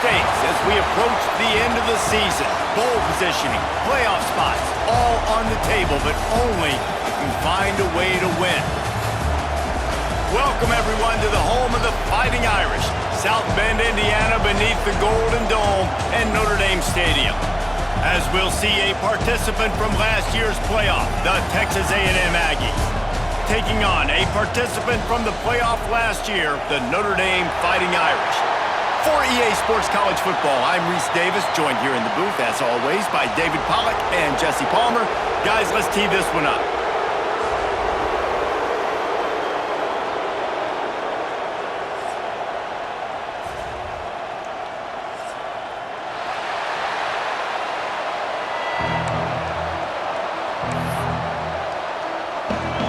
stakes as we approach the end of the season. Bowl positioning, playoff spots, all on the table, but only if we find a way to win. Welcome, everyone, to the home of the Fighting Irish, South Bend, Indiana, beneath the Golden Dome and Notre Dame Stadium. As we'll see a participant from last year's playoff, the Texas A&M Aggies, taking on a participant from the playoff last year, the Notre Dame Fighting Irish. For EA Sports College Football, I'm Reese Davis, joined here in the booth, as always, by David Pollack and Jesse Palmer. Guys, let's tee this one up.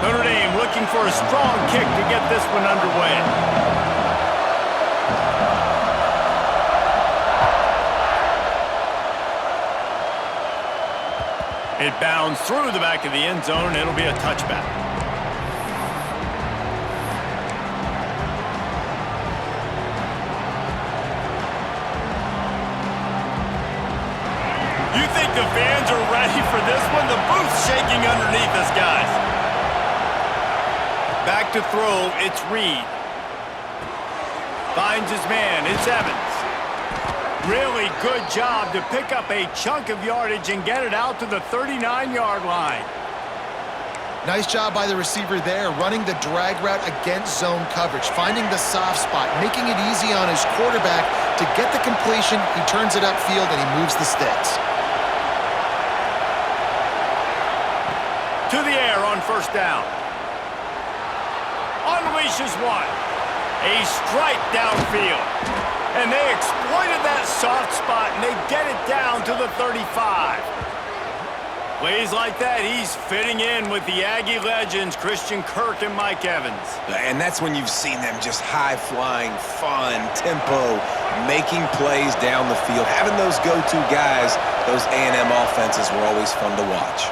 Notre Dame looking for a strong kick to get this one underway. It bounds through the back of the end zone. It'll be a touchback. You think the fans are ready for this one? The booth's shaking underneath us, guys. Back to throw, it's Reed. Finds his man, it's Evans. Really good job to pick up a chunk of yardage and get it out to the 39-yard line. Nice job by the receiver there, running the drag route against zone coverage, finding the soft spot, making it easy on his quarterback to get the completion. He turns it upfield and he moves the sticks. To the air on first down. Unleashes one. A strike downfield. And they exploited that soft spot, and they get it down to the 35. Plays like that, he's fitting in with the Aggie legends, Christian Kirk and Mike Evans. And that's when you've seen them just high-flying, fun, tempo, making plays down the field. Having those go-to guys, those A&M offenses were always fun to watch.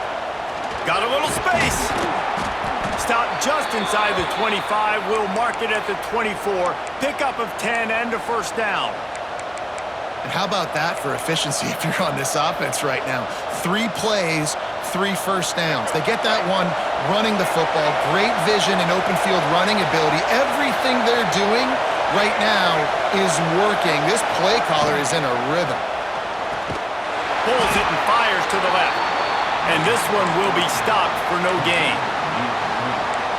Got a little space. Stop just inside the 25. We'll mark it at the 24. Pickup of 10 and a first down. And how about that for efficiency if you're on this offense right now? 3 plays, 3 first downs. They get that one running the football. Great vision and open field running ability. Everything they're doing right now is working. This play caller is in a rhythm. Pulls it and fires to the left. And this one will be stopped for no gain.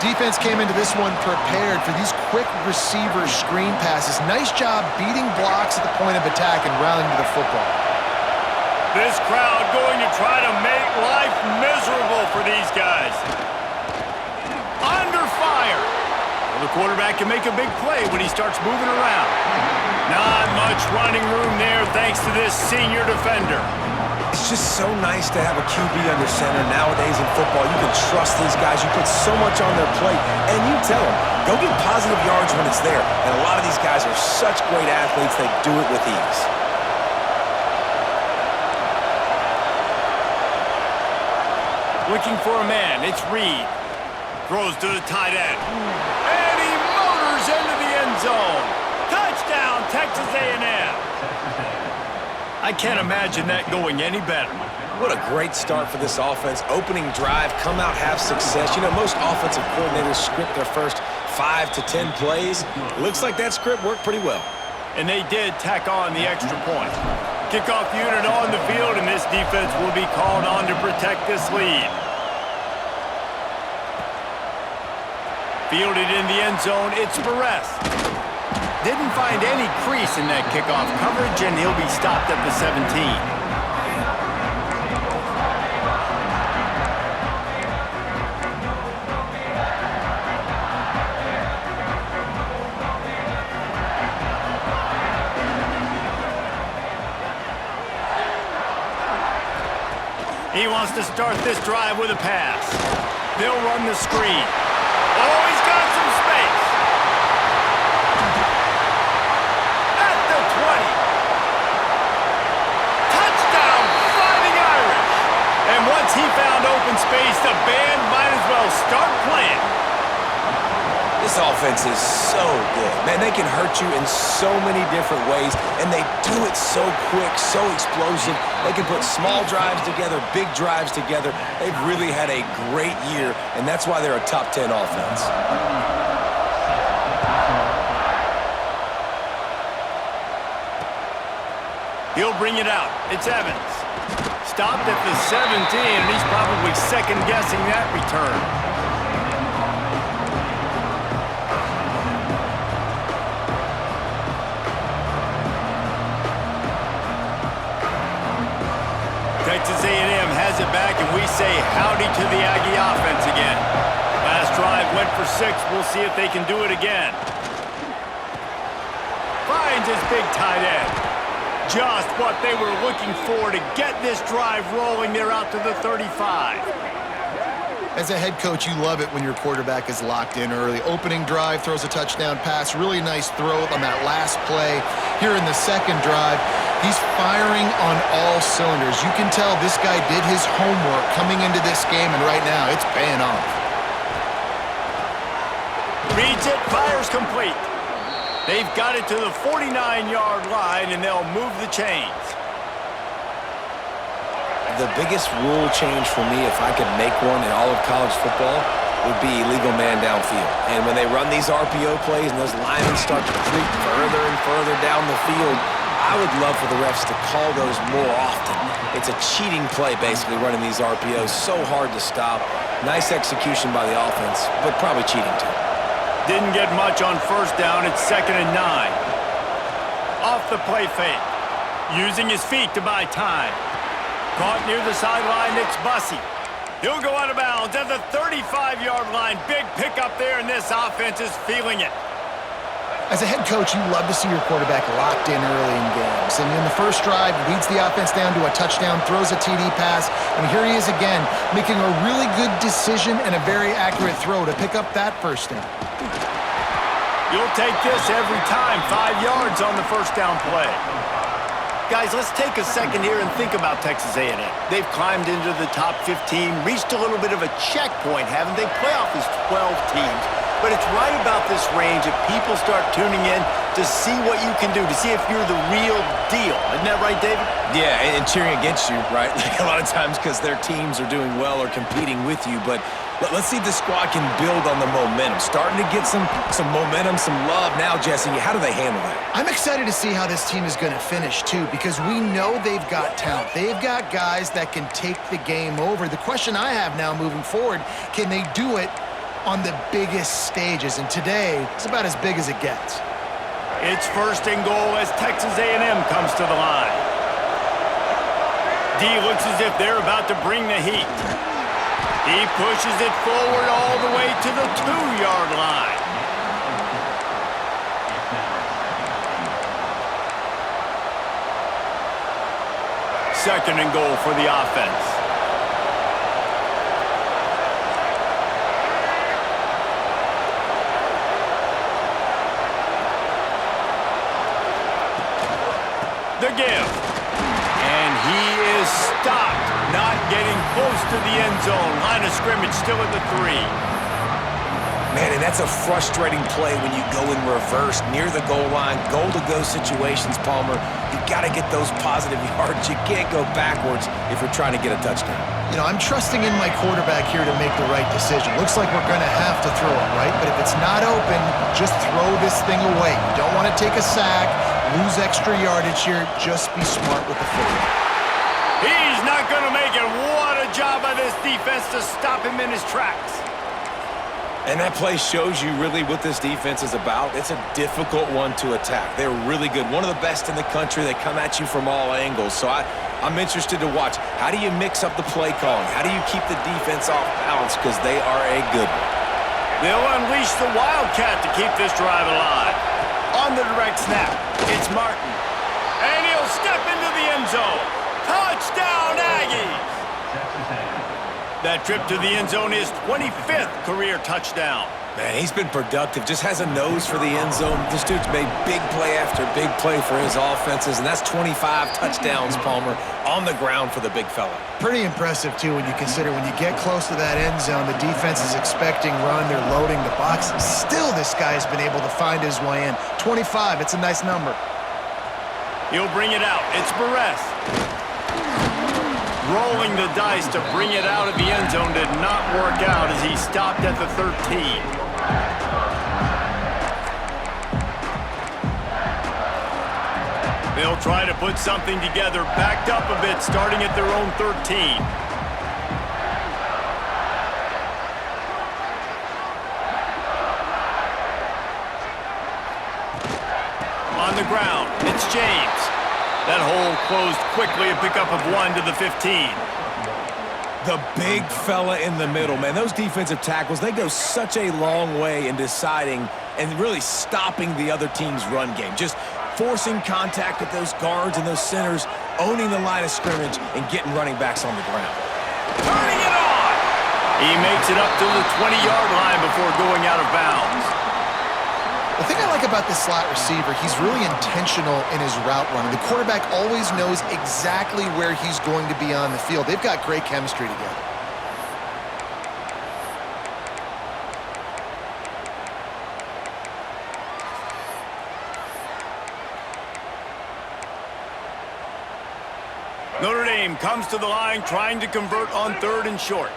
Defense came into this one prepared for these quick receiver screen passes. Nice job beating blocks at the point of attack and rallying to the football. This crowd going to try to make life miserable for these guys. Under fire. Well, the quarterback can make a big play when he starts moving around. Not much running room there thanks to this senior defender. It's just so nice to have a QB under center. Nowadays in football, you can trust these guys. You put so much on their plate, and you tell them, go get positive yards when it's there. And a lot of these guys are such great athletes, they do it with ease. Looking for a man, it's Reed. Throws to the tight end. And he motors into the end zone. Touchdown, Texas A&M. I can't imagine that going any better. What a great start for this offense. Opening drive, come out, have success. You know, most offensive coordinators script their first 5 to 10 plays. Looks like that script worked pretty well. And they did tack on the extra point. Kickoff unit on the field, and this defense will be called on to protect this lead. Fielded in the end zone, it's Perez. Didn't find any crease in that kickoff coverage, and he'll be stopped at the 17. He wants to start this drive with a pass. They'll run the screen. Oh, he's got some space. At the 20. Touchdown, Fighting Irish. And once he found open space, the band might as well start playing. This This offense is so good. Man, they can hurt you in so many different ways, and they do it so quick, so explosive. They can put small drives together, big drives together. They've really had a great year, and that's why they're a top 10 offense. He'll bring it out. It's Evans. Stopped at the 17, and he's probably second-guessing that return. Texas A&M has it back, and we say howdy to the Aggie offense again. Last drive went for 6. We'll see if they can do it again. Finds his big tight end. Just what they were looking for to get this drive rolling. They're out to the 35. As a head coach, you love it when your quarterback is locked in early. Opening drive, throws a touchdown pass. Really nice throw on that last play. Here in the second drive, he's firing on all cylinders. You can tell this guy did his homework coming into this game, and right now it's paying off. Reads it, fires complete. They've got it to the 49-yard line, and they'll move the chains. The biggest rule change for me, if I could make one in all of college football, would be illegal man downfield. And when they run these RPO plays and those linemen start to creep further and further down the field, I would love for the refs to call those more often. It's a cheating play, basically, running these RPOs. So hard to stop. Nice execution by the offense, but probably cheating too. Didn't get much on first down. It's 2nd and 9. Off the play fake. Using his feet to buy time. Caught near the sideline, it's Bussey. He'll go out of bounds at the 35-yard line. Big pickup there, and this offense is feeling it. As a head coach, you love to see your quarterback locked in early in games. And in the first drive, leads the offense down to a touchdown, throws a TD pass, and here he is again, making a really good decision and a very accurate throw to pick up that first down. You'll take this every time. 5 yards on the first down play. Guys, let's take a second here and think about Texas A&M. They've climbed into the top 15, reached a little bit of a checkpoint, haven't they? Playoff is 12 teams. But it's right about this range that people start tuning in to see what you can do, to see if you're the real deal. Isn't that right, David? Yeah, and cheering against you, right? Like a lot of times because their teams are doing well or competing with you. But let's see if the squad can build on the momentum. Starting to get some momentum, some love. Now, Jesse, how do they handle that? I'm excited to see how this team is going to finish, too, because we know they've got talent. They've got guys that can take the game over. The question I have now moving forward, can they do it on the biggest stages? And today, it's about as big as it gets. It's 1st and goal as Texas A&M comes to the line. D looks as if they're about to bring the heat. He pushes it forward all the way to the 2-yard line. Second and goal for the offense. The give. And he is stopped. Not getting close to the end zone. Line of scrimmage still at the 3. Man, and that's a frustrating play when you go in reverse near the goal line. Goal-to-go situations, Palmer. You've got to get those positive yards. You can't go backwards if you're trying to get a touchdown. You know, I'm trusting in my quarterback here to make the right decision. Looks like we're going to have to throw it, right? But if it's not open, just throw this thing away. You don't want to take a sack, lose extra yardage here. Just be smart with the football. He's not going to make it. What a job by this defense to stop him in his tracks. And that play shows you really what this defense is about. It's a difficult one to attack. They're really good. One of the best in the country. They come at you from all angles. So I'm interested to watch. How do you mix up the play calling? How do you keep the defense off balance? Because they are a good one. They'll unleash the Wildcat to keep this drive alive. On the direct snap, it's Martin. And he'll step into the end zone. Touchdown, Aggies! That trip to the end zone is 25th career touchdown. Man, he's been productive, just has a nose for the end zone. This dude's made big play after big play for his offenses, and that's 25 touchdowns, Palmer, on the ground for the big fella. Pretty impressive, too, when you consider when you get close to that end zone, the defense is expecting run, they're loading the box. Still, this guy has been able to find his way in. 25, it's a nice number. He'll bring it out. It's Barres. Rolling the dice to bring it out of the end zone did not work out as he stopped at the 13. They'll try to put something together, backed up a bit, starting at their own 13. On the ground, it's James. That hole closed quickly, a pickup of 1 to the 15. The big fella in the middle, man. Those defensive tackles, they go such a long way in deciding and really stopping the other team's run game. Just forcing contact with those guards and those centers, owning the line of scrimmage, and getting running backs on the ground. Turning it on! He makes it up to the 20-yard line before going out of bounds. The thing I like about this slot receiver, he's really intentional in his route running. The quarterback always knows exactly where he's going to be on the field. They've got great chemistry together. Notre Dame comes to the line trying to convert on 3rd and short.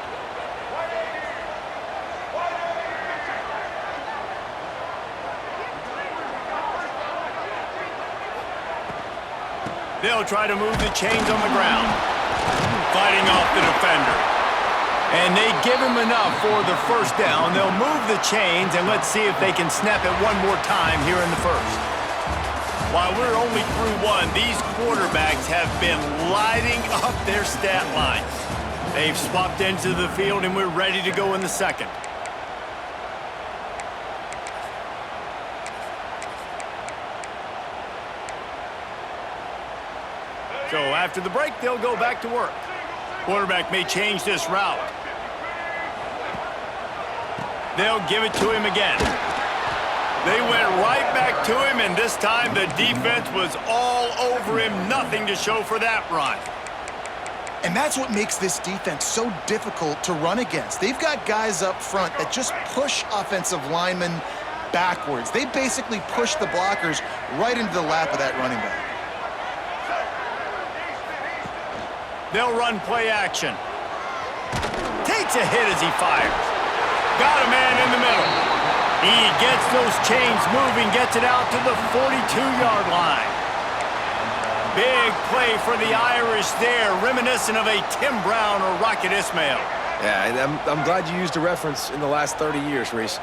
They'll try to move the chains on the ground. Fighting off the defender. And they give him enough for the first down. They'll move the chains, and let's see if they can snap it one more time here in the first. While we're only through 1, these quarterbacks have been lighting up their stat lines. They've swapped into the field, and we're ready to go in the second. So after the break, they'll go back to work. Quarterback may change this route. They'll give it to him again. They went right back to him, and this time the defense was all over him. Nothing to show for that run. And that's what makes this defense so difficult to run against. They've got guys up front that just push offensive linemen backwards. They basically push the blockers right into the lap of that running back. They'll run play action. Takes a hit as he fires. Got a man in the middle. He gets those chains moving, gets it out to the 42-yard line. Big play for the Irish there, reminiscent of a Tim Brown or Rocket Ismail. Yeah, and I'm glad you used a reference in the last 30 years, Reese.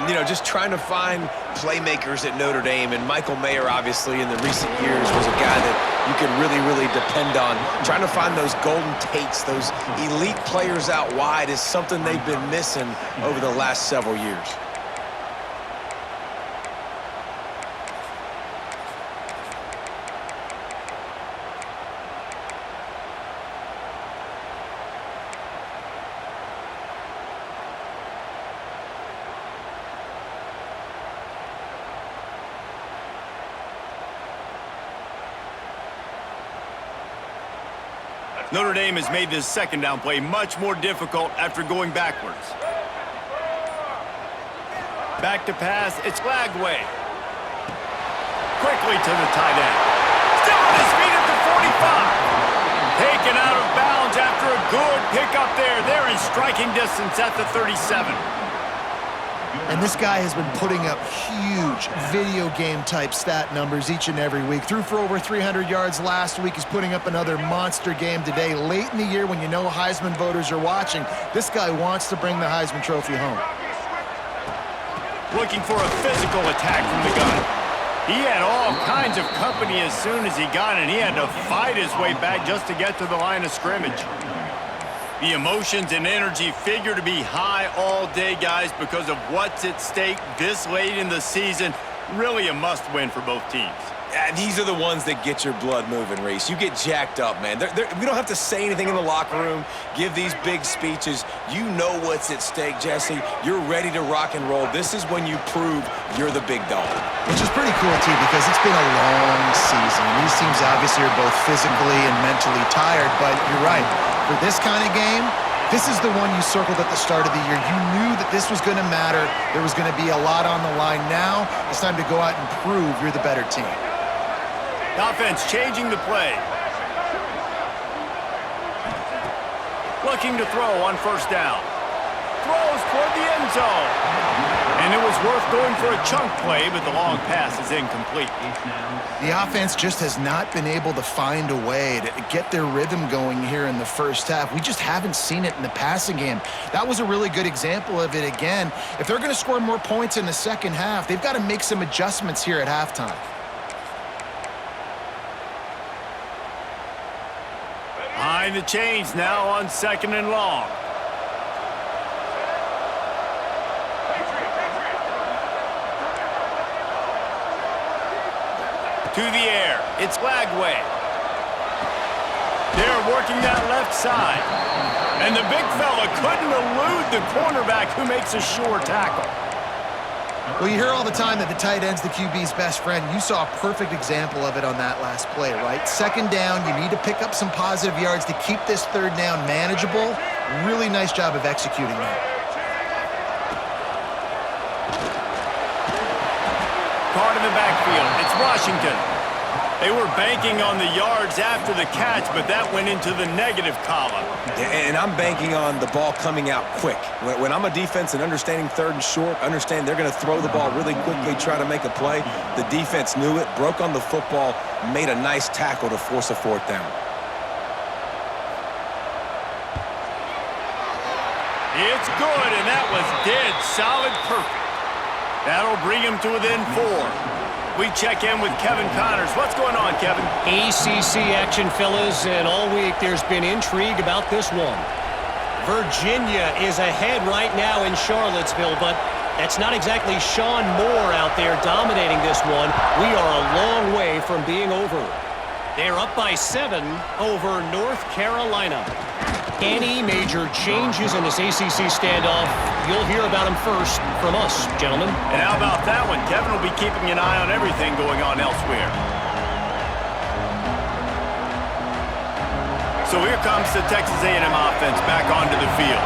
You know, just trying to find playmakers at Notre Dame, and Michael Mayer, obviously, in the recent years, was a guy that you could really, really depend on. Trying to find those golden takes, those elite players out wide is something they've been missing over the last several years. Notre Dame has made this second down play much more difficult after going backwards. Back to pass, it's Lagway. Quickly to the tight end. Still on his feet at the 45. Taken out of bounds after a good pickup there. They're in striking distance at the 37. And this guy has been putting up huge video game type stat numbers each and every week. Threw for over 300 yards last week. He's putting up another monster game today. Late in the year when you know Heisman voters are watching, this guy wants to bring the Heisman Trophy home. Looking for a physical attack from the gun. He had all kinds of company as soon as he got it. He had to fight his way back just to get to the line of scrimmage. The emotions and energy figure to be high all day, guys, because of what's at stake this late in the season. Really a must-win for both teams. These are the ones that get your blood moving, Reese. You get jacked up, man. We don't have to say anything in the locker room, give these big speeches. You know what's at stake, Jesse. You're ready to rock and roll. This is when you prove you're the big dog. Which is pretty cool, too, because it's been a long season. These teams obviously are both physically and mentally tired, but you're right. For this kind of game, this is the one you circled at the start of the year. You knew that this was going to matter. There was going to be a lot on the line. Now it's time to go out and prove you're the better team. Offense changing the play. Looking to throw on first down. Throws toward the end zone. And it was worth going for a chunk play, but the long pass is incomplete. The offense just has not been able to find a way to get their rhythm going here in the first half. We just haven't seen it in the passing game. That was a really good example of it again. If they're going to score more points in the second half, they've got to make some adjustments here at halftime. Behind the chains now on 2nd and long. To the air, it's Lagway. They're working that left side. And the big fella couldn't elude the cornerback who makes a sure tackle. Well, you hear all the time that the tight end's the QB's best friend. You saw a perfect example of it on that last play, right? 2nd down, you need to pick up some positive yards to keep this 3rd down manageable. Really nice job of executing that. Caught in the backfield. It's Washington. They were banking on the yards after the catch, but that went into the negative column. And I'm banking on the ball coming out quick. When I'm a defense and understanding 3rd and short, understand they're going to throw the ball really quickly, try to make a play. The defense knew it, broke on the football, made a nice tackle to force a 4th down. It's good, and that was dead solid perfect. That'll bring him to within 4. We check in with Kevin Connors. What's going on, Kevin? ACC action, fellas, and all week there's been intrigue about this one. Virginia is ahead right now in Charlottesville, but that's not exactly Sean Moore out there dominating this one. We are a long way from being over. They're up by 7 over North Carolina. Any major changes in this ACC standoff, you'll hear about them first from us, gentlemen. And how about that one? Kevin will be keeping an eye on everything going on elsewhere. So here comes the Texas A&M offense back onto the field.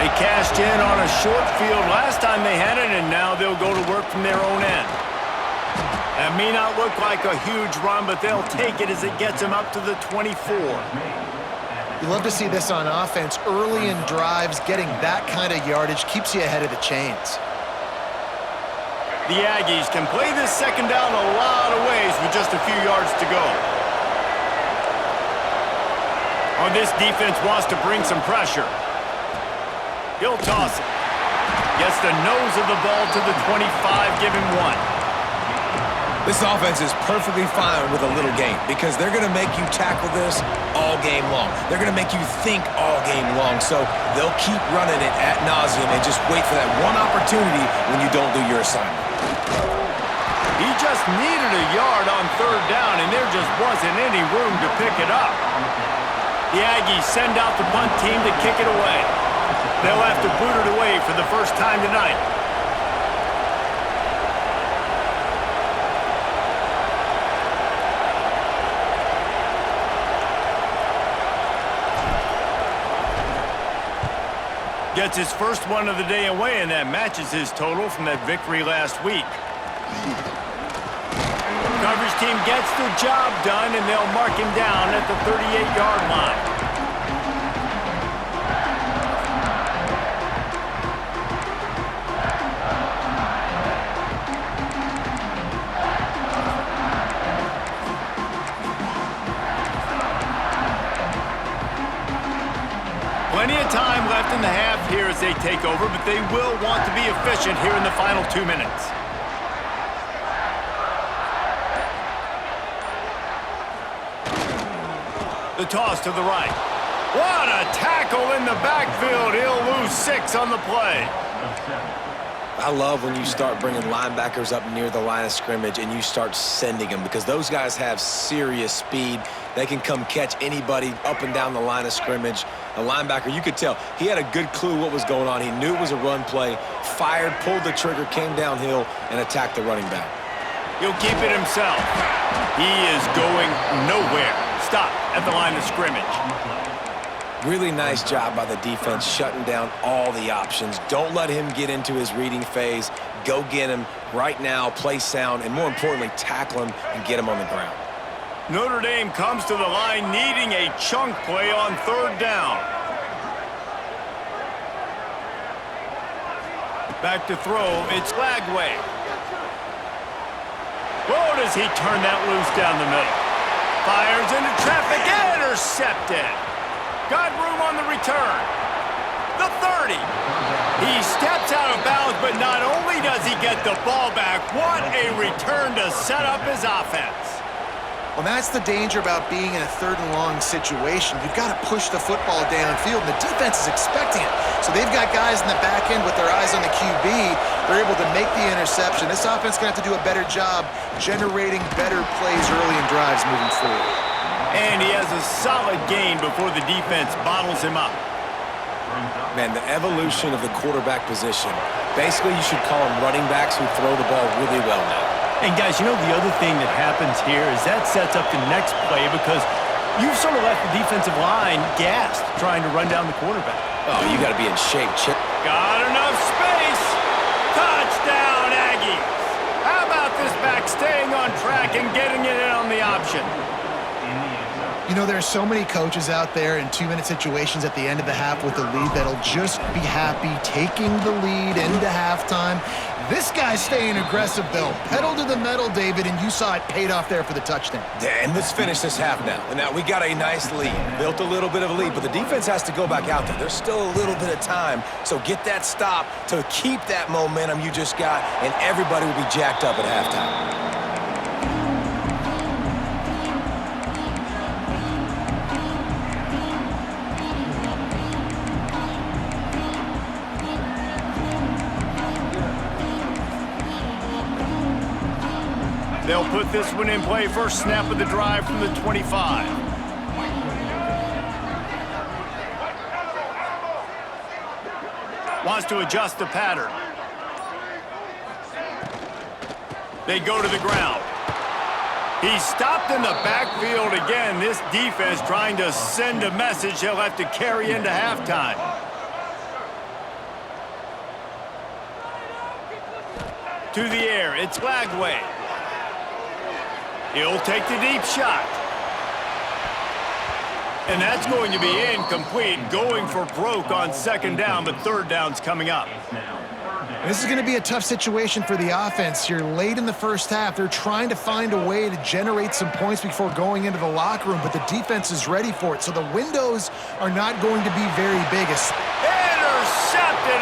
They cashed in on a short field last time they had it, and now they'll go to work from their own end. That may not look like a huge run, but they'll take it as it gets them up to the 24. You love to see this on offense. Early in drives, getting that kind of yardage keeps you ahead of the chains. The Aggies can play this 2nd down a lot of ways with just a few yards to go. Oh, this defense wants to bring some pressure. He'll toss it. Gets the nose of the ball to the 25, give him 1. This offense is perfectly fine with a little game because they're going to make you tackle this all game long. They're going to make you think all game long, so they'll keep running it ad nauseum and just wait for that one opportunity when you don't do your assignment. He just needed a yard on 3rd down, and there just wasn't any room to pick it up. The Aggies send out the punt team to kick it away. They'll have to boot it away for the first time tonight. Gets his first one of the day away, and that matches his total from that victory last week. Coverage team gets the job done, and they'll mark him down at the 38-yard line. Plenty of time left in the half here as they take over, but they will want to be efficient here in the final 2 minutes. The toss to the right. What a tackle in the backfield. He'll lose 6 on the play. I love when you start bringing linebackers up near the line of scrimmage and you start sending them, because those guys have serious speed. They can come catch anybody up and down the line of scrimmage. A linebacker, you could tell, he had a good clue what was going on. He knew it was a run play, fired, pulled the trigger, came downhill, and attacked the running back. He'll keep it himself. He is going nowhere. Stop at the line of scrimmage. Really nice job by the defense shutting down all the options. Don't let him get into his reading phase. Go get him right now, play sound, and more importantly, tackle him and get him on the ground. Notre Dame comes to the line needing a chunk play on third down. Back to throw, it's Lagway. Whoa, does he turn that loose down the middle? Fires into traffic, intercepted. Got room on the return. The 30. He steps out of bounds, but not only does he get the ball back, what a return to set up his offense. Well, that's the danger about being in a third and long situation. You've got to push the football downfield, and the defense is expecting it. So they've got guys in the back end with their eyes on the QB. They're able to make the interception. This offense is going to have to do a better job generating better plays early in drives moving forward. And he has a solid gain before the defense bottles him up. Man, the evolution of the quarterback position. Basically, you should call them running backs who throw the ball really well now. And guys, you know, the other thing that happens here is that sets up the next play, because you've sort of left the defensive line gassed trying to run down the quarterback. Oh, you got to be in shape, Chip. Got enough space. Touchdown, Aggies. How about this back staying on track and getting it in on the option? You know, there are so many coaches out there in 2-minute situations at the end of the half with the lead that'll just be happy taking the lead into halftime. This guy's staying aggressive, though. Pedal to the metal, David, and you saw it paid off there for the touchdown. And let's finish this half now. And now we got a nice lead. Built a little bit of a lead, but the defense has to go back out there. There's still a little bit of time. So get that stop to keep that momentum you just got, and everybody will be jacked up at halftime. They'll put this one in play. First snap of the drive from the 25. Wants to adjust the pattern. They go to the ground. He's stopped in the backfield again. This defense trying to send a message they'll have to carry into halftime. To the air, it's Lagway. He'll take the deep shot. And that's going to be incomplete, going for broke on second down, but third down's coming up. This is going to be a tough situation for the offense here. Late in the first half, they're trying to find a way to generate some points before going into the locker room, but the defense is ready for it. So the windows are not going to be very big. Intercepted.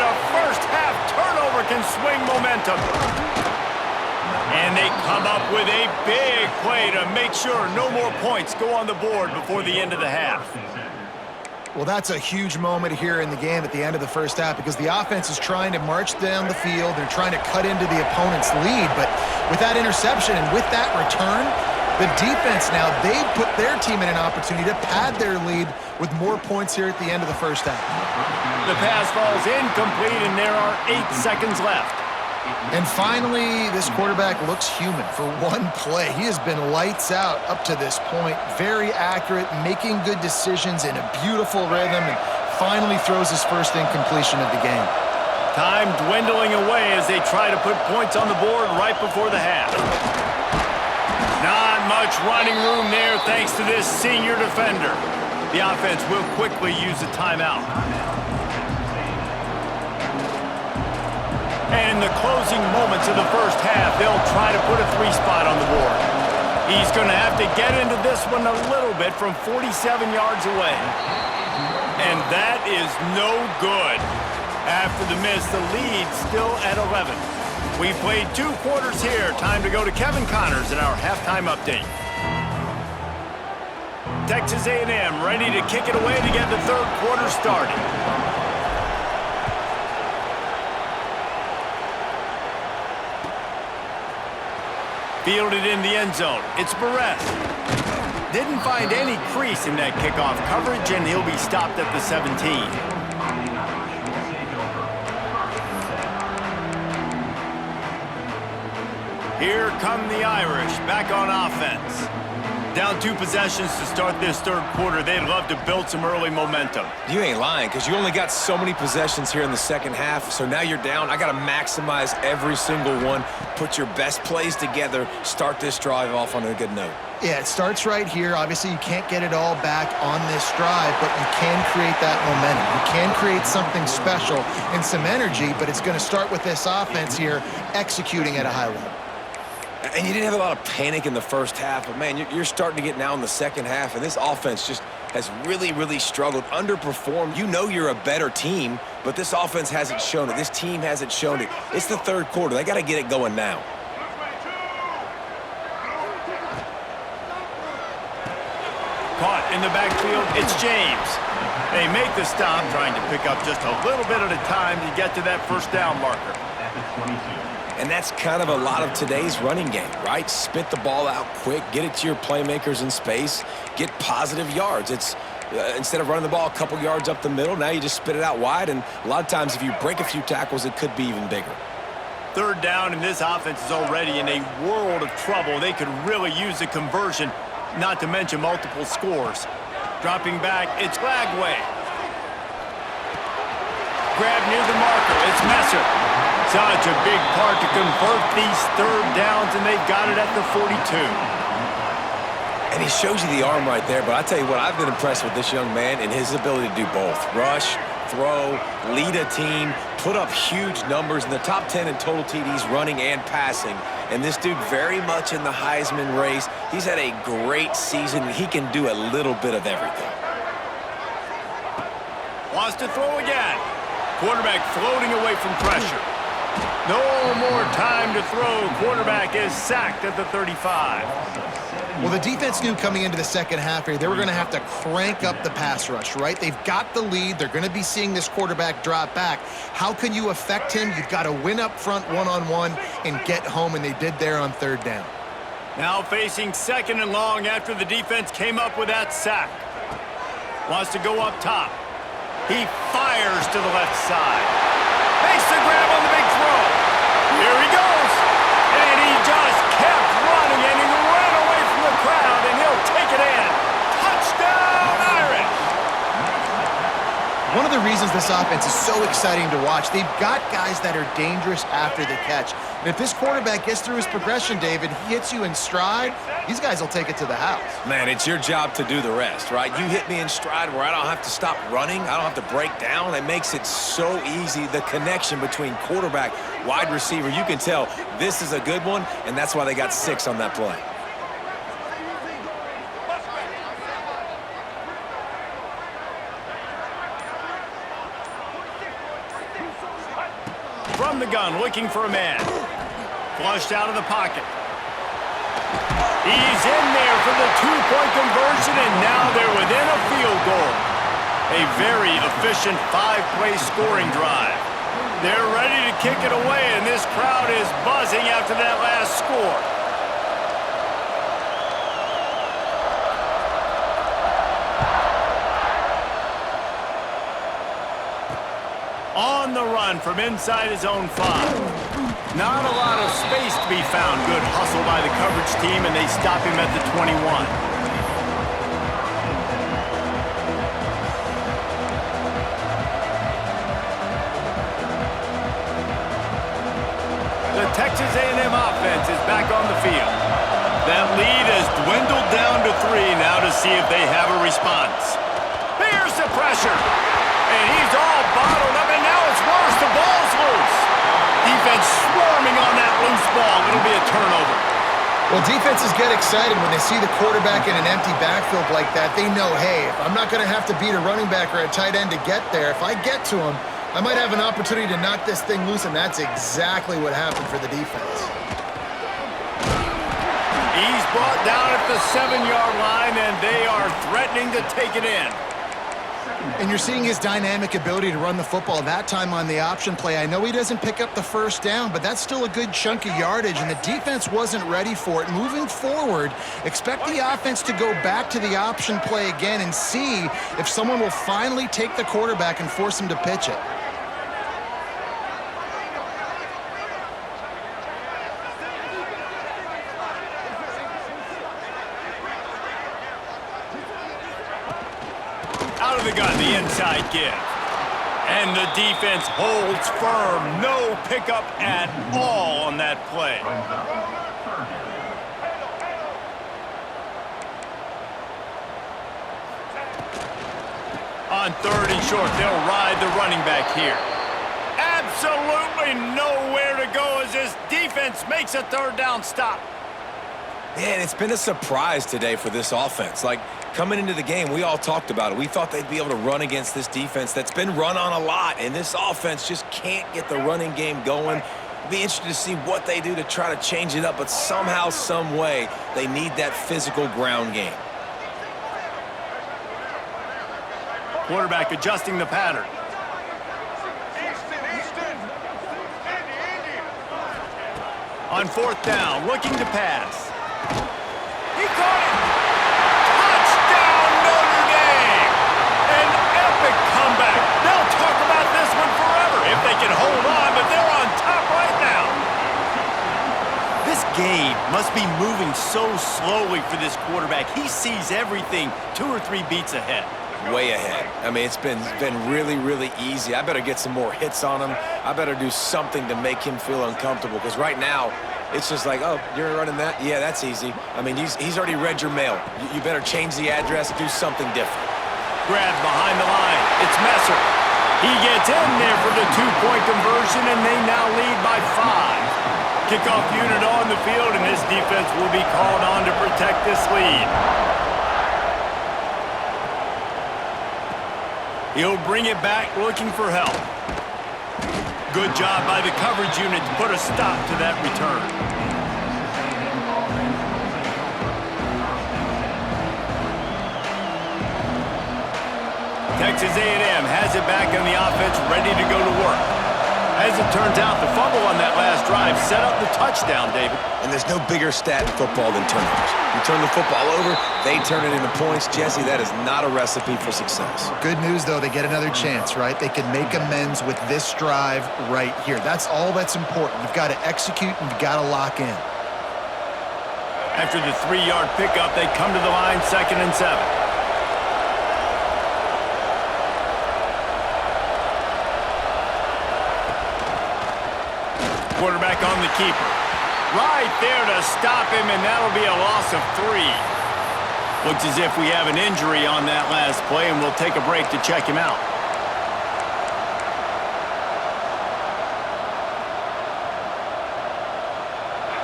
A first half turnover can swing momentum. And they come up with a big play to make sure no more points go on the board before the end of the half. Well, that's a huge moment here in the game at the end of the first half, because the offense is trying to march down the field. They're trying to cut into the opponent's lead. But with that interception and with that return, the defense now, they've put their team in an opportunity to pad their lead with more points here at the end of the first half. The pass falls incomplete, and there are 8 seconds left. And finally, this quarterback looks human for one play. He has been lights out up to this point. Very accurate, making good decisions in a beautiful rhythm, and finally throws his first incompletion of the game. Time dwindling away as they try to put points on the board right before the half. Not much running room there thanks to this senior defender. The offense will quickly use a timeout. And in the closing moments of the first half, they'll try to put a 3-spot on the board. He's going to have to get into this one a little bit from 47 yards away. And that is no good. After the miss, the lead still at 11. We've played 2 quarters here. Time to go to Kevin Connors in our halftime update. Texas A&M ready to kick it away to get the third quarter started. Fielded in the end zone. It's Perez. Didn't find any crease in that kickoff coverage, and he'll be stopped at the 17. Here come the Irish, back on offense. Down 2 possessions to start this third quarter. They'd love to build some early momentum. You ain't lying, because you only got so many possessions here in the second half, so now you're down. I got to maximize every single one, put your best plays together, start this drive off on a good note. Yeah, it starts right here. Obviously, you can't get it all back on this drive, but you can create that momentum. You can create something special and some energy, but it's going to start with this offense here executing at a high level. And you didn't have a lot of panic in the first half, but, man, you're starting to get now in the second half, and this offense just has really, really struggled, underperformed. You know you're a better team, but this offense hasn't shown it. This team hasn't shown it. It's the third quarter. They got to get it going now. Caught in the backfield, it's James. They make the stop, trying to pick up just a little bit at a time to get to that first down marker. And that's kind of a lot of today's running game, right? Spit the ball out quick, get it to your playmakers in space, get positive yards. It's instead of running the ball a couple yards up the middle, now you just spit it out wide, and a lot of times if you break a few tackles, it could be even bigger. Third down, and this offense is already in a world of trouble. They could really use a conversion, not to mention multiple scores. Dropping back, it's Lagway. Grab near the marker, it's Messer. Such a big part to convert these third downs, and they've got it at the 42. And he shows you the arm right there, but I tell you what, I've been impressed with this young man and his ability to do both. Rush, throw, lead a team, put up huge numbers in the top 10 in total TDs running and passing. And this dude very much in the Heisman race. He's had a great season. He can do a little bit of everything. Wants to throw again. Quarterback floating away from pressure. No more time to throw. Quarterback is sacked at the 35. Well, the defense knew coming into the second half here, they were going to have to crank up the pass rush, right? They've got the lead. They're going to be seeing this quarterback drop back. How can you affect him? You've got to win up front one-on-one and get home, and they did there on third down. Now facing second and long after the defense came up with that sack. Wants to go up top. He fires to the left side. Makes the grab on the big throw. Here he goes. And he just kept running, and he ran away from the crowd, and he'll take it in. Touchdown, Irish. One of the reasons this offense is so exciting to watch, they've got guys that are dangerous after the catch. And if this quarterback gets through his progression, David, he hits you in stride, these guys will take it to the house. Man, it's your job to do the rest, right? You hit me in stride where I don't have to stop running. I don't have to break down. It makes it so easy. The connection between quarterback, wide receiver, you can tell this is a good one, and that's why they got 6 on that play. From the gun, looking for a man. Flushed out of the pocket. He's in there for the 2-point conversion, and now they're within a field goal. A very efficient 5-play scoring drive. They're ready to kick it away, and this crowd is buzzing after that last score. On the run from inside his own 5. Not a lot of space to be found. Good hustle by the coverage team, and they stop him at the 21. The Texas A&M offense is back on the field. That lead has dwindled down to 3 now to see if they have a response. Here's the pressure. And he's all bottled up, and now it's worse. The ball's loose. Defense swarming on that loose ball. It'll be a turnover. Well, defenses get excited when they see the quarterback in an empty backfield like that. They know, hey, if I'm not going to have to beat a running back or a tight end to get there, if I get to him, I might have an opportunity to knock this thing loose, and that's exactly what happened for the defense. He's brought down at the 7-yard line, and they are threatening to take it in. And you're seeing his dynamic ability to run the football, that time on the option play. I know he doesn't pick up the first down, but that's still a good chunk of yardage, and the defense wasn't ready for it. Moving forward, expect the offense to go back to the option play again and see if someone will finally take the quarterback and force him to pitch it. Out of the gun, the inside give. And the defense holds firm. No pickup at all on that play. On 3rd and short, they'll ride the running back here. Absolutely nowhere to go as this defense makes a 3rd down stop. Man, it's been a surprise today for this offense. Like, coming into the game, we all talked about it. We thought they'd be able to run against this defense that's been run on a lot, and this offense just can't get the running game going. Be interested to see what they do to try to change it up, but somehow, some way, they need that physical ground game. Quarterback adjusting the pattern. On 4th down, looking to pass. He caught it! Touchdown, Notre Dame! An epic comeback. They'll talk about this one forever if they can hold on, but they're on top right now. This game must be moving so slowly for this quarterback. He sees everything 2 or 3 beats ahead. Way ahead. I mean, it's been really, really easy. I better get some more hits on him. I better do something to make him feel uncomfortable, because right now, it's just like, oh, you're running that? Yeah, that's easy. I mean, he's already read your mail. You better change the address, do something different. Grab behind the line. It's Messer. He gets in there for the 2-point conversion, and they now lead by 5. Kickoff unit on the field, and this defense will be called on to protect this lead. He'll bring it back looking for help. Good job by the coverage unit to put a stop to that return. Texas A&M has it back on the offense, ready to go to work. As it turns out, the fumble on that last drive set up the touchdown, David. And there's no bigger stat in football than turnovers. You turn the football over, they turn it into points. Jesse, that is not a recipe for success. Good news, though, they get another chance, right? They can make amends with this drive right here. That's all that's important. You've got to execute and you've got to lock in. After the 3-yard pickup, they come to the line, 2nd and 7. Quarterback on the keeper. Right there to stop him, and that'll be a loss of 3. Looks as if we have an injury on that last play, and we'll take a break to check him out.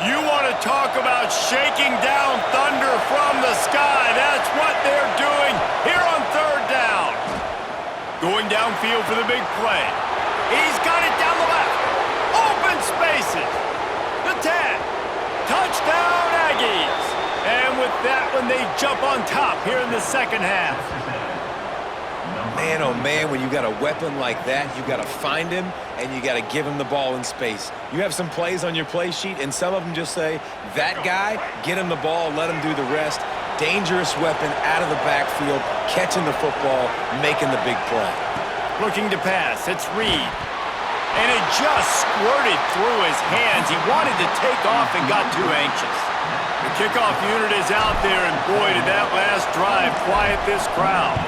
You want to talk about shaking down thunder from the sky. That's what they're doing here on 3rd down. Going downfield for the big play. He's got it down the left. Open spaces. The tag. Touchdown, Aggies. And with that one, they jump on top here in the 2nd half. Man, oh man, when you got a weapon like that, you got to find him and you got to give him the ball in space. You have some plays on your play sheet, and some of them just say, that guy, get him the ball, let him do the rest. Dangerous weapon out of the backfield, catching the football, making the big play. Looking to pass. It's Reed. And it just squirted through his hands. He wanted to take off and got too anxious. The kickoff unit is out there, and boy, did that last drive quiet this crowd.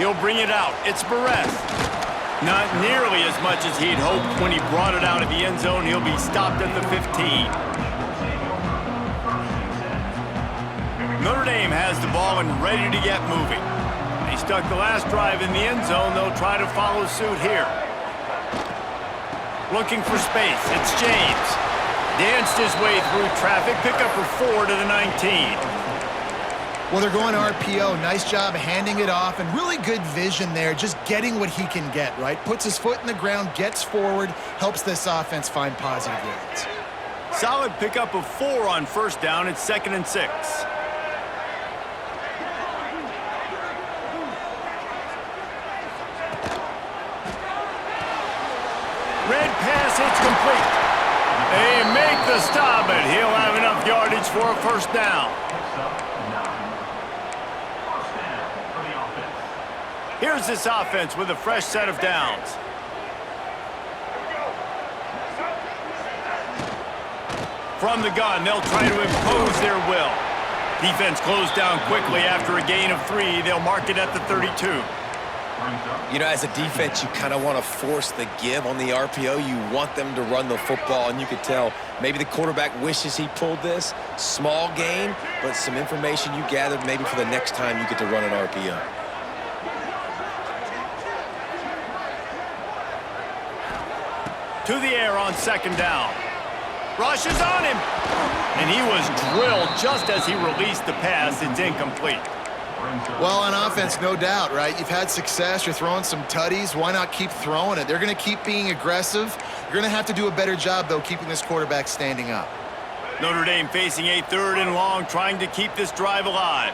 He'll bring it out. It's Barres. Not nearly as much as he'd hoped when he brought it out of the end zone. He'll be stopped at the 15. Notre Dame has the ball and ready to get moving. They stuck the last drive in the end zone. They'll try to follow suit here. Looking for space. It's James. Danced his way through traffic. Pickup for 4 to the 19. Well, they're going RPO. Nice job handing it off, and really good vision there, just getting what he can get, right? Puts his foot in the ground, gets forward, helps this offense find positive yards. Solid pickup of 4 on 1st down. It's 2nd and 6. pass, it's complete. They make the stop, but he'll have enough yardage for a first down. Here's this offense with a fresh set of downs. From the gun, they'll try to impose their will. Defense closed down quickly after a gain of 3. They'll mark it at the 32. You know, as a defense, you kind of want to force the give on the RPO. You want them to run the football, and you could tell maybe the quarterback wishes he pulled this. Small gain, but some information you gathered maybe for the next time you get to run an RPO. To the air on second down. Rushes on him. And he was drilled just as he released the pass. It's incomplete. Well, on offense, no doubt, right? You've had success. You're throwing some tutties. Why not keep throwing it? They're going to keep being aggressive. You're going to have to do a better job, though, keeping this quarterback standing up. Notre Dame facing a 3rd and long, trying to keep this drive alive.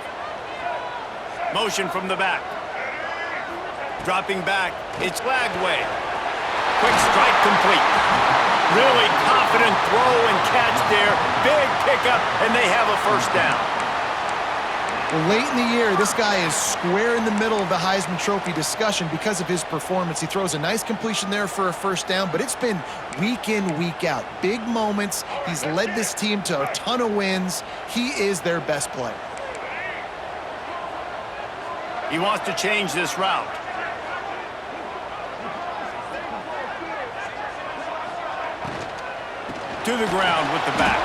Motion from the back. Dropping back. It's Lagway. Quick strike complete. Really confident throw and catch there. Big pickup, and they have a first down. Well, late in the year, this guy is square in the middle of the Heisman Trophy discussion because of his performance. He throws a nice completion there for a first down, but it's been week in, week out. Big moments. He's led this team to a ton of wins. He is their best player. He wants to change this route. To the ground with the back.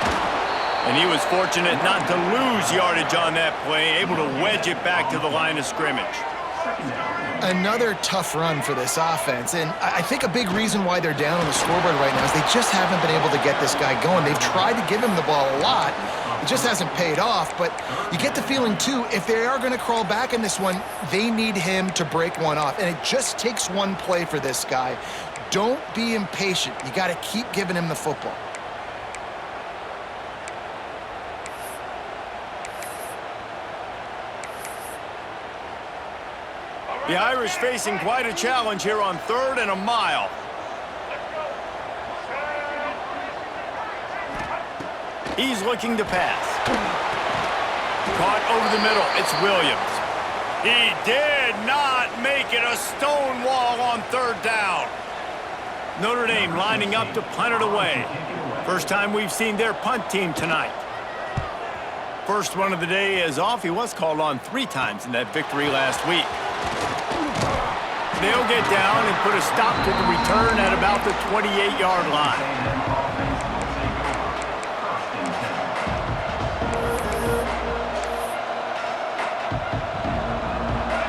And he was fortunate not to lose yardage on that play, able to wedge it back to the line of scrimmage. Another tough run for this offense, and I think a big reason why they're down on the scoreboard right now is they just haven't been able to get this guy going. They've tried to give him the ball a lot. It just hasn't paid off, but you get the feeling, too, if they are going to crawl back in this one, they need him to break one off, and it just takes one play for this guy. Don't be impatient. You got to keep giving him the football. The Irish facing quite a challenge here on 3rd and a mile. He's looking to pass. Caught over the middle. It's Williams. He did not make it a stone wall on 3rd down. Notre Dame lining up to punt it away. First time we've seen their punt team tonight. First one of the day is off. He was called on 3 times in that victory last week. They'll get down and put a stop to the return at about the 28-yard line.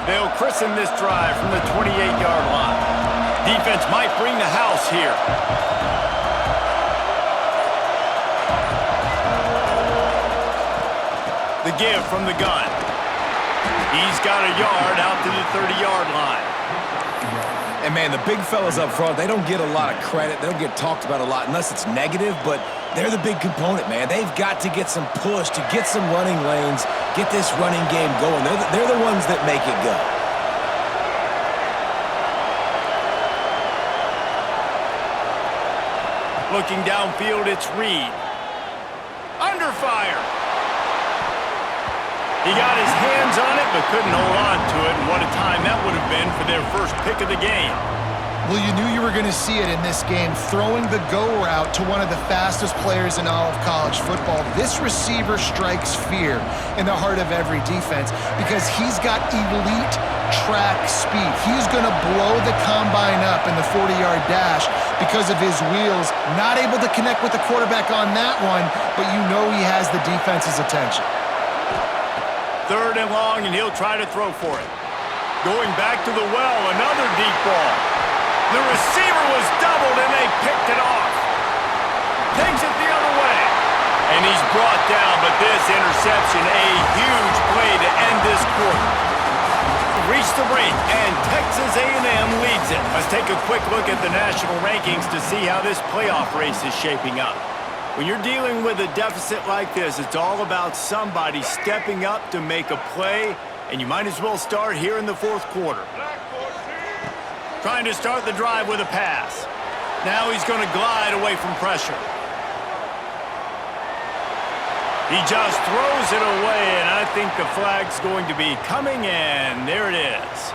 They'll christen this drive from the 28-yard line. Defense might bring the house here. The give from the gun. He's got a yard out to the 30-yard line. And, man, the big fellas up front, they don't get a lot of credit. They don't get talked about a lot unless it's negative, but they're the big component, man. They've got to get some push, to get some running lanes, get this running game going. They're the ones that make it go. Looking downfield, it's Reed. Under fire. He got his hands on it, but couldn't hold on to it, and what a time that would have been for their first pick of the game. Well, you knew you were going to see it in this game, throwing the go route to one of the fastest players in all of college football. This receiver strikes fear in the heart of every defense because he's got elite track speed. He's going to blow the combine up in the 40-yard dash because of his wheels. Not able to connect with the quarterback on that one, but you know he has the defense's attention. 3rd and long, and he'll try to throw for it. Going back to the well, another deep ball. The receiver was doubled, and they picked it off. Takes it the other way. And he's brought down, but this interception, a huge play to end this quarter. Reached the break, and Texas A&M leads it. Let's take a quick look at the national rankings to see how this playoff race is shaping up. When you're dealing with a deficit like this, it's all about somebody stepping up to make a play, and you might as well start here in the 4th quarter. Trying to start the drive with a pass. Now he's going to glide away from pressure. He just throws it away, and I think the flag's going to be coming in. There it is.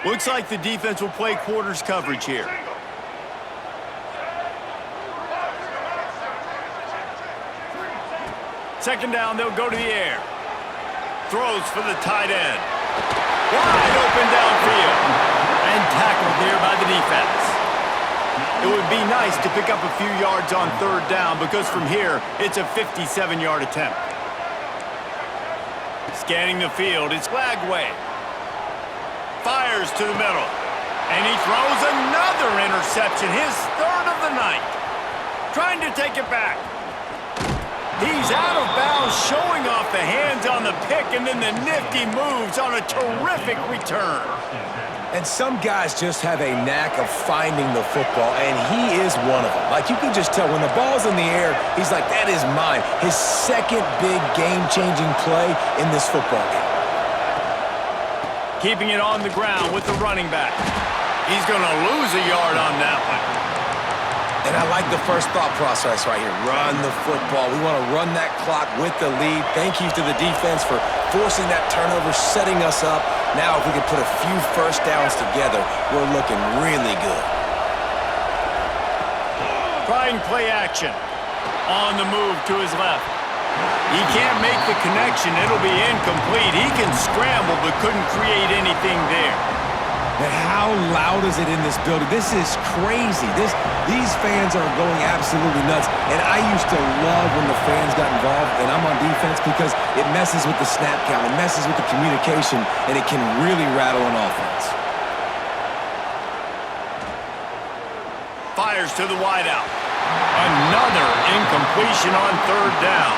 Looks like the defense will play quarters coverage here. Second down, they'll go to the air. Throws for the tight end. Wide open downfield. And tackled here by the defense. It would be nice to pick up a few yards on third down because from here, it's a 57-yard attempt. Scanning the field, it's Flagway. Fires to the middle. And he throws another interception, his third of the night. Trying to take it back. He's out of bounds, showing off the hands on the pick, and then the nifty moves on a terrific return. And some guys just have a knack of finding the football, and he is one of them. Like, you can just tell when the ball's in the air, he's like, that is mine. His second big game-changing play in this football game. Keeping it on the ground with the running back. He's going to lose a yard on that one. And I like the first thought process right here. Run the football. We want to run that clock with the lead. Thank you to the defense for forcing that turnover, setting us up. Now, if we can put a few first downs together, we're looking really good. Trying play action. On the move to his left. He can't make the connection. It'll be incomplete. He can scramble, but couldn't create anything there. And how loud is it in this building? This is crazy. These fans are going absolutely nuts. And I used to love when the fans got involved, and I'm on defense because it messes with the snap count, it messes with the communication, and it can really rattle an offense. Fires to the wideout. Another incompletion on third down.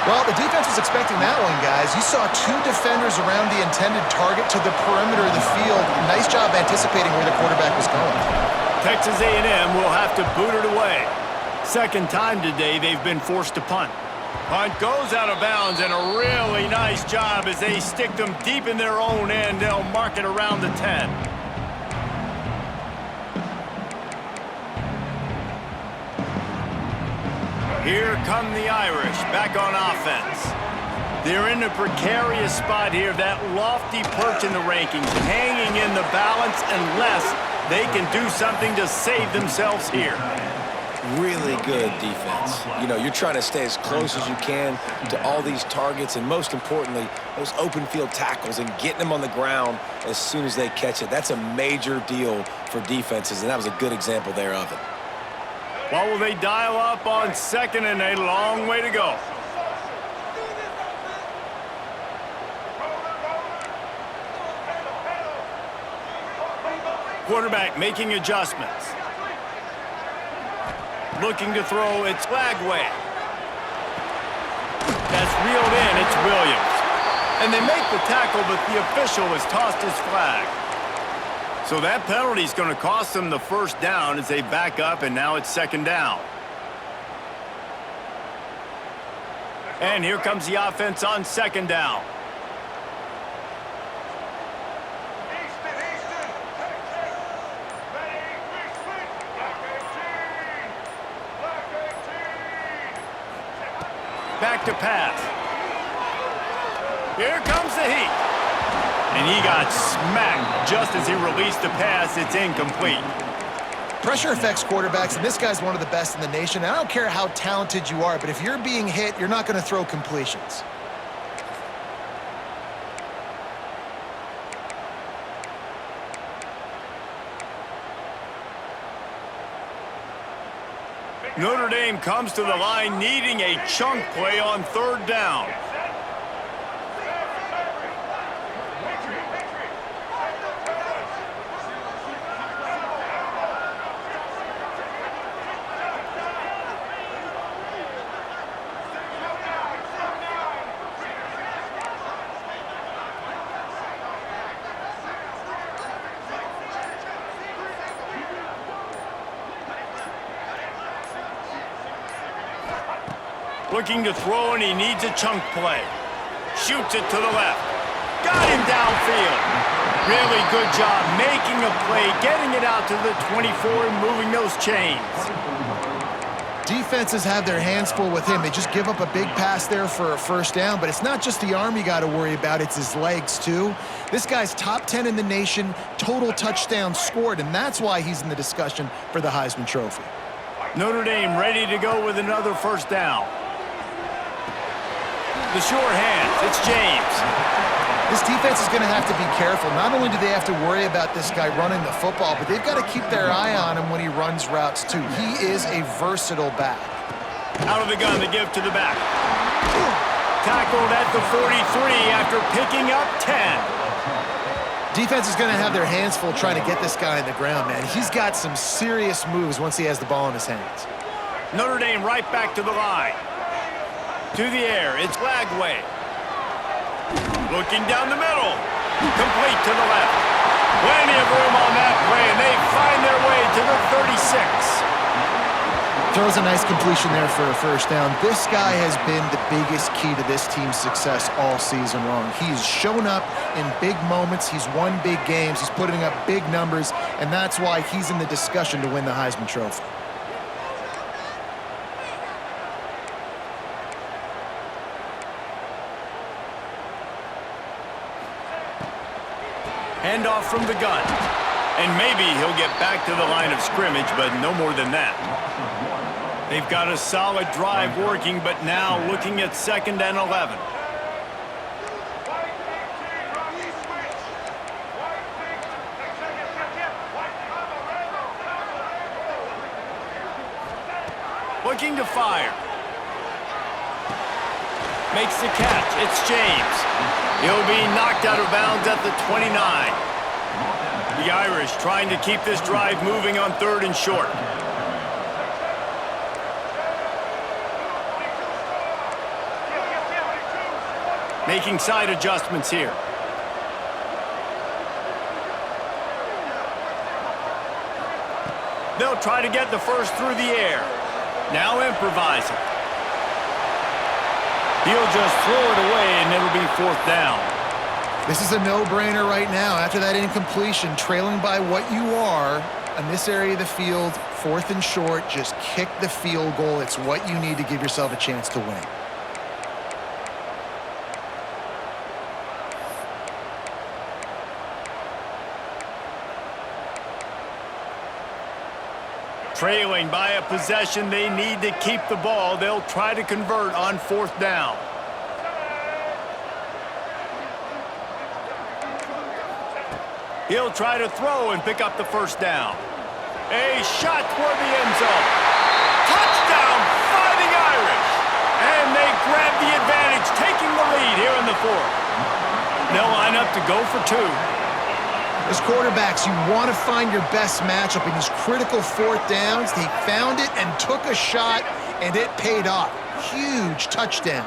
Well, the defense was expecting that one, guys. You saw two defenders around the intended target to the perimeter of the field. Nice job anticipating where the quarterback was going. Texas A&M will have to boot it away. Second time today they've been forced to punt. Punt goes out of bounds, and a really nice job as they stick them deep in their own end. They'll mark it around the 10. Here come the Irish, back on offense. They're in a precarious spot here, that lofty perch in the rankings, hanging in the balance unless they can do something to save themselves here. Really good defense. You know, you're trying to stay as close as you can to all these targets, and most importantly, those open field tackles and getting them on the ground as soon as they catch it. That's a major deal for defenses, and that was a good example there of it. What will they dial up on second and a long way to go? Quarterback making adjustments. Looking to throw, it's Flagway. That's reeled in, it's Williams. And they make the tackle, but the official has tossed his flag. So that penalty is going to cost them the first down as they back up, and now it's second down. And here comes the offense on second down. Back to pass. Here comes the heat. And he got smacked just as he released the pass. It's incomplete. Pressure affects quarterbacks, and this guy's one of the best in the nation. And I don't care how talented you are, but if you're being hit, you're not going to throw completions. Notre Dame comes to the line needing a chunk play on third down. Looking to throw, and he needs a chunk play. Shoots it to the left. Got him downfield. Really good job making a play, getting it out to the 24 and moving those chains. Defenses have their hands full with him. They just give up a big pass there for a first down, but it's not just the arm you got to worry about, it's his legs too. This guy's top 10 in the nation, total touchdowns scored, and that's why he's in the discussion for the Heisman Trophy. Notre Dame ready to go with another first down. The sure hands, it's James. This defense is going to have to be careful. Not only do they have to worry about this guy running the football, but they've got to keep their eye on him when he runs routes too. He is a versatile back. Out of the gun, the give to the back. Tackled at the 43 after picking up 10. Defense is going to have their hands full trying to get this guy on the ground, man. He's got some serious moves once he has the ball in his hands. Notre Dame right back to the line. To the air, it's Lagway. Looking down the middle. Complete to the left. Plenty of room on that play, and they find their way to the 36. Throws a nice completion there for a first down. This guy has been the biggest key to this team's success all season long. He's shown up in big moments. He's won big games. He's putting up big numbers, and that's why he's in the discussion to win the Heisman Trophy. Handoff from the gun. And maybe he'll get back to the line of scrimmage, but no more than that. They've got a solid drive working, but now looking at 2nd and 11. Looking to fire. Makes the catch. It's James. He'll be knocked out of bounds at the 29. The Irish trying to keep this drive moving on 3rd and short. Making side adjustments here. They'll try to get the first through the air. Now improvising. He'll just throw it away, and it'll be 4th down. This is a no-brainer right now. After that incompletion, trailing by what you are in this area of the field, 4th and short, just kick the field goal. It's what you need to give yourself a chance to win. Trailing by a possession, they need to keep the ball. They'll try to convert on 4th down. He'll try to throw and pick up the first down. A shot toward the end zone. Touchdown, Fighting Irish! And they grab the advantage, taking the lead here in the 4th. They'll line up to go for 2. As quarterbacks, you want to find your best matchup in these critical 4th downs. They found it and took a shot, and it paid off. Huge touchdown.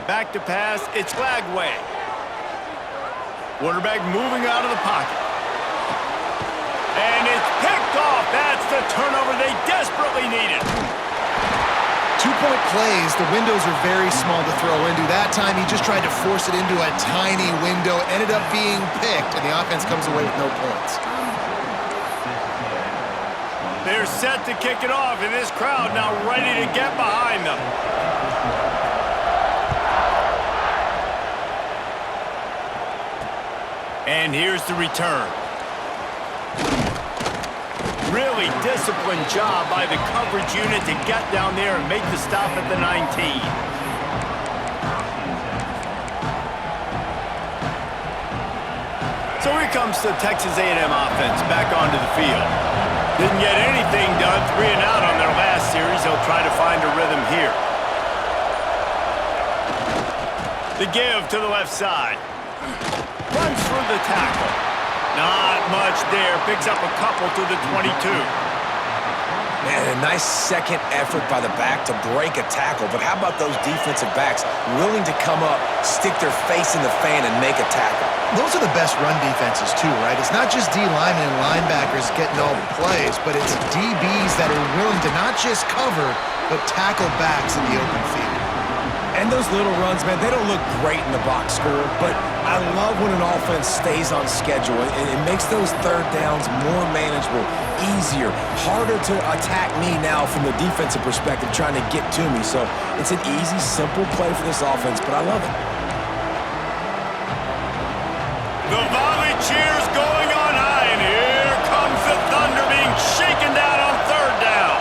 Back to pass, it's Lagway. Quarterback moving out of the pocket. And it's picked off. That's the turnover they desperately needed. 2-point plays, the windows are very small to throw into. That time, he just tried to force it into a tiny window, ended up being picked, and the offense comes away with no points. They're set to kick it off, and this crowd now ready to get behind them. And here's the return. Really disciplined job by the coverage unit to get down there and make the stop at the 19. So here comes the Texas A&M offense back onto the field. Didn't get anything done, 3 and out on their last series. They'll try to find a rhythm here. The give to the left side. Runs through the tackle. Not much there. Picks up a couple to the 22. Man, a nice second effort by the back to break a tackle. But how about those defensive backs willing to come up, stick their face in the fan, and make a tackle? Those are the best run defenses too, right? It's not just D linemen and linebackers getting all the plays, but it's DBs that are willing to not just cover, but tackle backs in the open field. And those little runs, man, they don't look great in the box score, but I love when an offense stays on schedule. It makes those third downs more manageable, easier, harder to attack me now from the defensive perspective trying to get to me. So it's an easy, simple play for this offense, but I love it. The volley cheers going on high, and here comes the Thunder being shaken down on third down.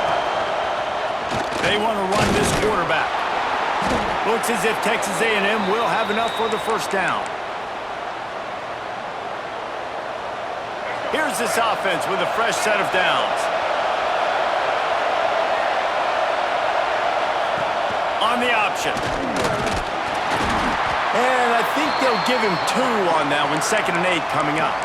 They want to run this quarterback. Looks as if Texas A&M will have enough for the first down. Here's this offense with a fresh set of downs. On the option. And I think they'll give him 2 on that one, 2nd and 8 coming up.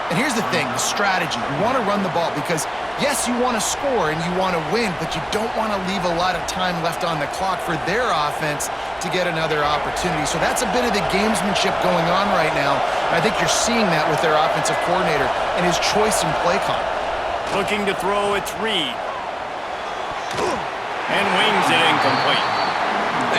And here's the thing, the strategy. You want to run the ball because, yes, you want to score and you want to win, but you don't want to leave a lot of time left on the clock for their offense to get another opportunity. So that's a bit of the gamesmanship going on right now. And I think you're seeing that with their offensive coordinator and his choice in play call. Looking to throw, it's Reed. And wings it incomplete.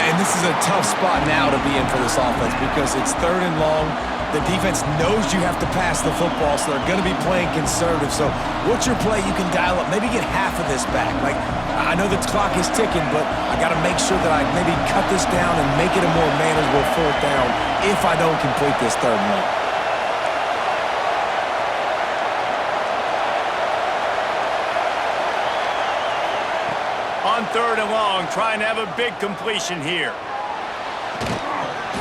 And this is a tough spot now to be in for this offense because it's 3rd and long. The defense knows you have to pass the football, so they're going to be playing conservative. So what's your play you can dial up? Maybe get half of this back. Like, I know the clock is ticking, but I got to make sure that I maybe cut this down and make it a more manageable 4th down if I don't complete this 3rd and long. On 3rd and long, trying to have a big completion here.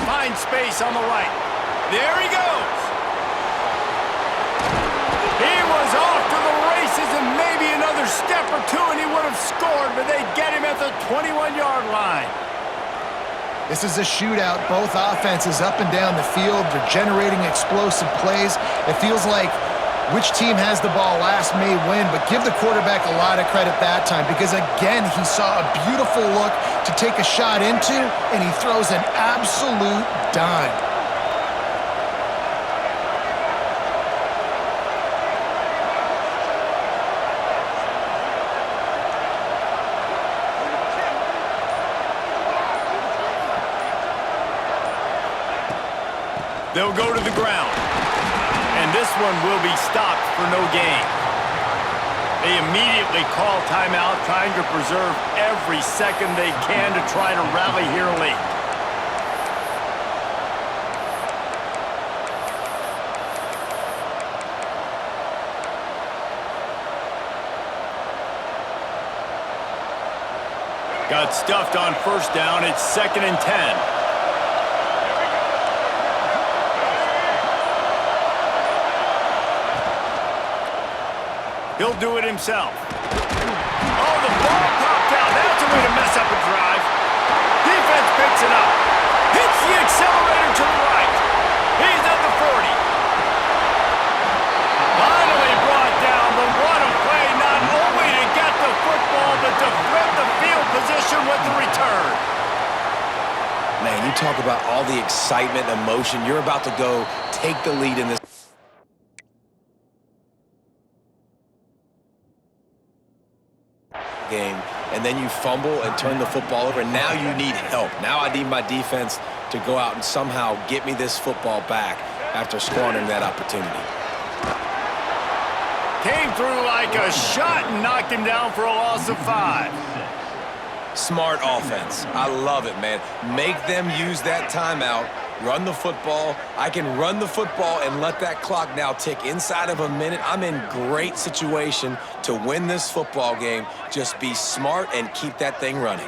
Finds space on the right. There he goes. He was off to the races and maybe another step or 2 and he would have scored, but they get him at the 21-yard line. This is a shootout. Both offenses up and down the field. They're generating explosive plays. It feels like which team has the ball last may win, but give the quarterback a lot of credit that time because, again, he saw a beautiful look to take a shot into, and he throws an absolute dime. They'll go to the ground. And this one will be stopped for no gain. They immediately call timeout, trying to preserve every second they can to try to rally here late. Got stuffed on 1st down. It's 2nd and 10. He'll do it himself. Oh, the ball popped out. That's a way to mess up a drive. Defense picks it up. Hits the accelerator to the right. He's at the 40. Finally brought down, but what a play, not only to get the football, but to flip the field position with the return. Man, you talk about all the excitement, emotion. You're about to go take the lead in this game, and then you fumble and turn the football over, and now you need help. Now I need my defense to go out and somehow get me this football back after squandering that opportunity. Came through like a shot and knocked him down for a loss of 5. Smart offense. I love it, man. Make them use that timeout. Run the football. I can run the football and let that clock now tick inside of a minute. I'm in great situation to win this football game. Just be smart and keep that thing running.